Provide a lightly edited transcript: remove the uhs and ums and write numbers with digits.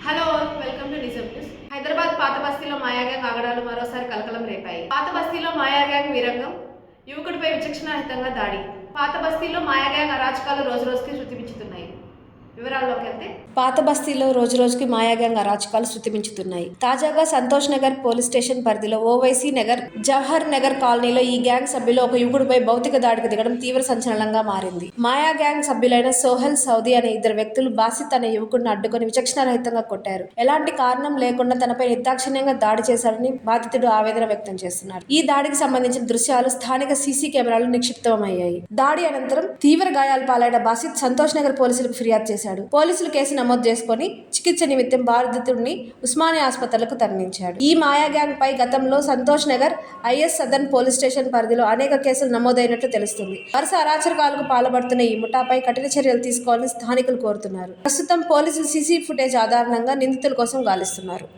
Hello, welcome to నిజం news. Hyderabad పాత బస్తీలో మాయా గ్యాంగ్ ఆగడాలు మరోసారి కలకలం రేపాయి. పాత బస్తీలో మాయా గ్యాంగ్ వీరంగం, యువకుడిపై విచక్షణారహితంగా దాడి. పాత బస్తీలో మాయా గ్యాంగ్ అరాచకాలు రోజురోజుకి శృతి మించుతున్నాయి. వివరాల్లోకి వెళ్తే, పాత బస్తీలో రోజురోజుకి మాయా గ్యాంగ్ అరాచకాలు శృతిమించుతున్నాయి. తాజాగా సంతోష్ నగర్ పోలీస్ స్టేషన్ పరిధిలో ఓవైసీ నగర్, జవహర్ నగర్ కాలనీలో ఈ గ్యాంగ్ సభ్యులు ఒక యువకుడిపై భౌతిక దాడికి దిగడం తీవ్ర సంచలనంగా మారింది. మాయా గ్యాంగ్ సభ్యులైన సోహెల్, సౌదీ అనే ఇద్దరు వ్యక్తులు బాసిత్ అనే యువకుడిని అడ్డుకొని విచక్షణారహితంగా కొట్టారు. ఎలాంటి కారణం లేకుండా తనపై నిర్దాక్షిణ్యంగా దాడి చేశారని బాధితుడు ఆవేదన వ్యక్తం చేస్తున్నారు. ఈ దాడికి సంబంధించిన దృశ్యాలు స్థానిక సీసీ కెమెరాలు నిక్షిప్తమయ్యాయి. దాడి అనంతరం తీవ్ర గాయాల పాలైన బాసిత్ సంతోష్ నగర్ పోలీసులకు ఫిర్యాదు చేశాడు. పోలీసులు కేసు నమోదు చేసుకుని చికిత్స నిమిత్తం బాధితుడిని ఉస్మానియా ఆసుపత్రులకు తరలించాడు. ఈ మాయా గ్యాంగ్ పై గతంలో Santosh Nagar is southern police station పరిధిలో అనేక కేసులు నమోదైనట్లు తెలుస్తుంది. వరుస అరాచకాలకు పాల్పడుతున్న ఈ ముఠాపై కఠిన చర్యలు తీసుకోవాలని స్థానికులు కోరుతున్నారు. ప్రస్తుతం పోలీసులు సీసీ ఫుటేజ్ ఆధారంగా నిందితుల కోసం గాలిస్తున్నారు.